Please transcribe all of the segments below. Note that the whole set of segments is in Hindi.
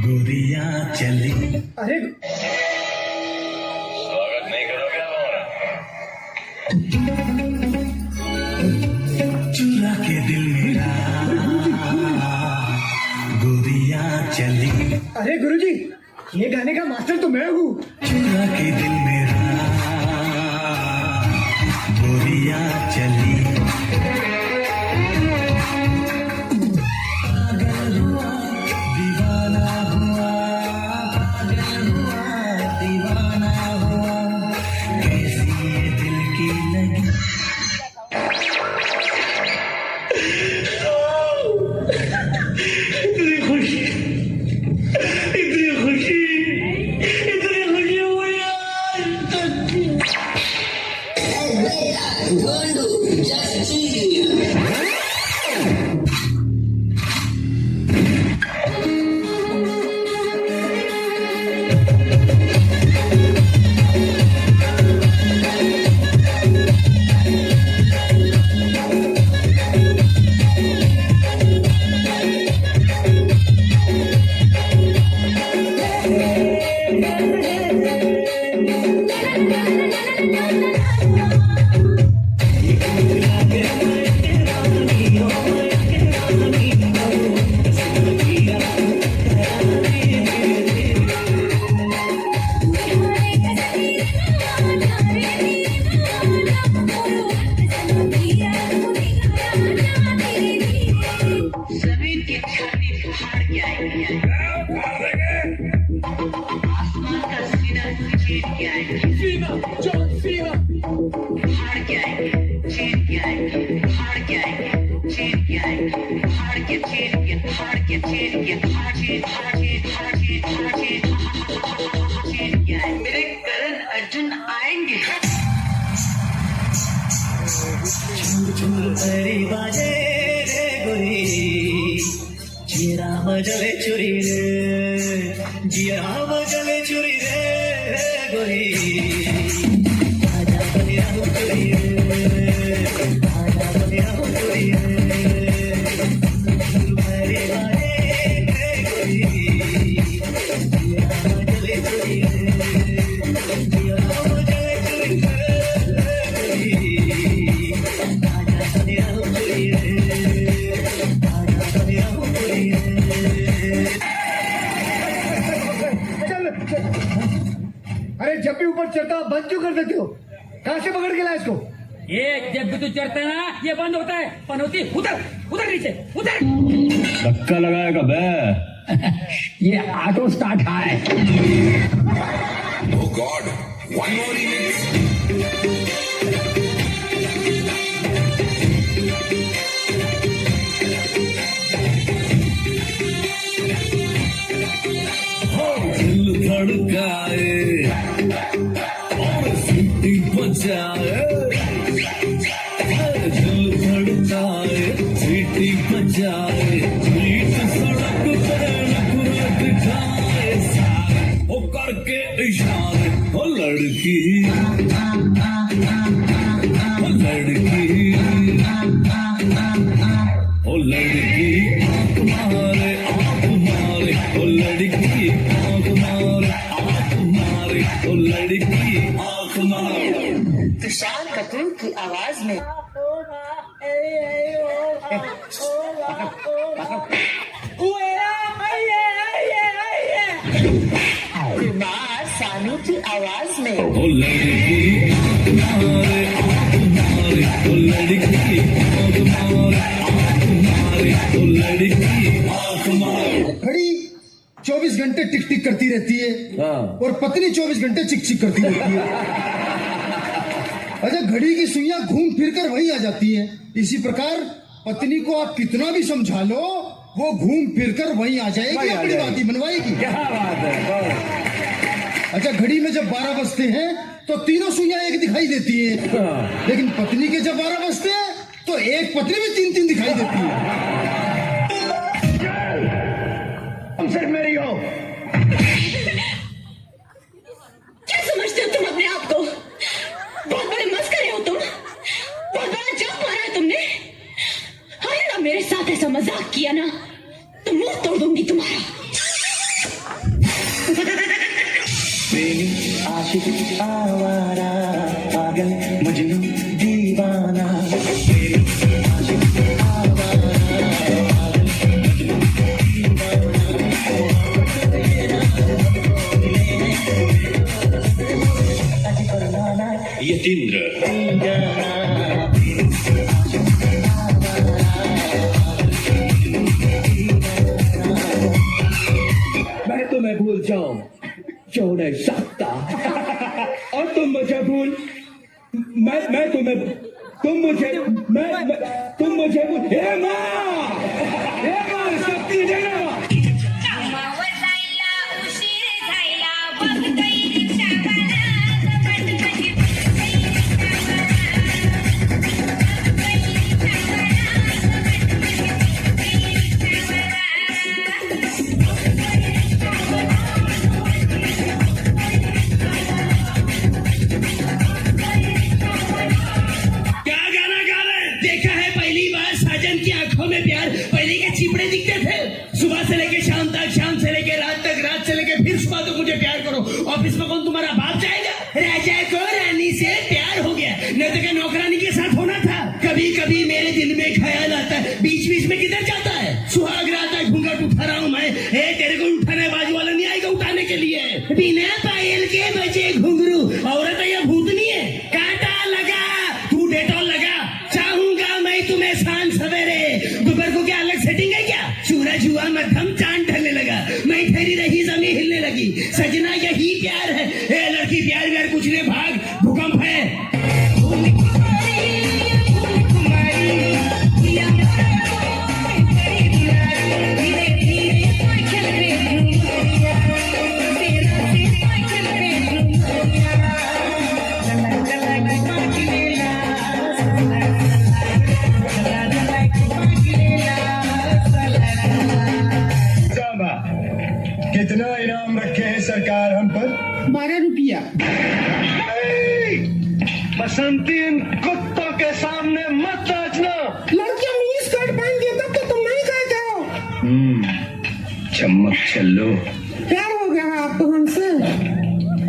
गोरिया चली। अरे स्वागत नहीं करोगे आप हमारा? चुरा के दिल मेरा गोरिया चली। अरे गुरुजी, ये गाने का मास्टर तो मैं हूँ। चुरा के दिल मेरा गोरिया चली। पागल हुआ दीवाना हुआ, पागल हुआ दीवाना हुआ, कैसी ये दिल की लगी। इतनी खुशी, इतनी खुशी, इतनी खुशी हुई आज तक। जमीन की छाती फाड़ के आएगी, आसमान का सीना चीर के आएगी, फाड़ के आएगी, चीर के आएगी, फाड़ के आएगी, चीर के आएगी, फाड़ के चीर के, फाड़ के चीर के, फाड़ चीर, फाड़ चीर, फाड़ चीर, फाड़ चीर, चीर के आएगी। मेरे करण अर्जुन आएंगे। तेरी बाजे रे गोरी, जिया बजले चुरी रे, जिया बजले चुरी रे गोरी। आजा बलिया हो चुरी रे, आजा बलिया हो चुरी रे। तेरी बाजे रे गोरी, जिया बजले चुरी रे, जिया बजले चुरी रे गोरी। अरे जब भी ऊपर चढ़ता बंद क्यों कर देते हो? कहाँ से पकड़ के लाए इसको? ये जब भी तू चढ़ता है ना, ये बंद होता है। पनौती उधर, उधर नीचे, उधर। धक्का लगाएगा बे। ये ऑटो स्टार्ट है। Oh God, one more remix. दिल धड़काए और सीटी बजाए, दिल धड़काए सीटी बजाए, बीच सड़क पर नखरा दिखाए सारे वो करके इशारे। ओ लड़की, ओ लड़की, ओ लड़की आँख मारे, आँख मारे, ओ लड़की आँख मारे, आँख मारे, ओ लड़की आँख मारे। तुषार कपूर की आवाज में कुमार सानू की आवाज में ओ लड़की आँख मारे, आँख मारे, ओ लड़की आँख मारे, आँख मारे, ओ लड़की आँख मारे। घड़ी 24 घंटे टिक टिक करती रहती है और पत्नी 24 घंटे चिक चिक करती रहती है। अच्छा, घड़ी की सुइयां घूम फिर कर वहीं आ जाती हैं। इसी प्रकार पत्नी को आप कितना भी समझा लो, वो घूम फिर कर वहीं आ जाएगी, अपनी बात ही मनवाएगी। क्या बात है। अच्छा, घड़ी में जब 12 बजते हैं तो तीनों सुइयां एक दिखाई देती हैं, लेकिन पत्नी के जब 12 बजते हैं तो एक पत्नी भी 3-3 दिखाई देती है। सिर्फ मेरी हो। क्या समझते हो तुम अपने आप को? बहुत बड़े मस्करे हो तुम। बहुत बड़ा जंप मारा है तुमने। आइंदा मेरे साथ ऐसा मजाक किया ना तो मुंह तोड़ दूंगी तुम्हारा। प्रेमी आशिक आवारा पागल मजनू दीवाना प्रेमी आशिक आवारा पागल मजनू दीवाना यतींद्र मैं तुम्हें भूल जाऊं जो नहीं सकता और तुम मुझे भूल मैं तुम्हें तुम मुझे तुम मुझे भूल हे मां शक्ती देना कामावर जायला उशीर झायला बघ गैरी चावाला बट कशी क्या गाना गा रहे हैं? देखा है पहली बार साजन की आंखों में प्यार। पहले के चिपड़े दिखते थे, सुबह से लेके शाम तक, शाम से लेके रात तक, रात से लेके फिर सुबह तक मुझे प्यार करो। ऑफिस में कौन तुम्हारा बाप जाएगा? राजा को रानी से प्यार हो गया, नहीं तो क्या नौकरानी के साथ होना था। कभी कभी मेरे दिल में ख्याल आता है, बीच बीच में किधर जाता है? सुहाग रात है, घूंघट उठा रहा हूं मैं। तेरे को उठाने बाजू वाला नहीं आएगा उठाने के लिए। बिना पायल के बचे घुंघरू, औरत है या भूतनी है? कांटा लगा, तू डेटॉल लगा। चाहूंगा मैं तुम्हें शाम सवेरे, दोपहर को क्या अलग सेटिंग है क्या? सूरज हुआ मध्यम, चांद ढलने लगा, मैं ठहरी रही, जमीन हिलने लगी। सजना यही प्यार है। ए लड़की प्यार व्यार कुछ नहीं, भाग, भूकंप है। कितना इनाम रखे है सरकार हम पर? 12 रुपया। बसंती इन कुत्तों के सामने मत नाचना। लड़कियां मिनी स्कर्ट पहन के तब तो तुम नहीं कहते हो। चम्मक चलो प्यार हो गया है आपको हमसे?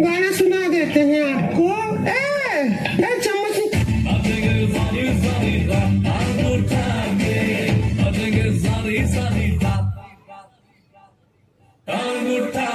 गाना सुना देते हैं आपको। ए चम्मच अंगूठा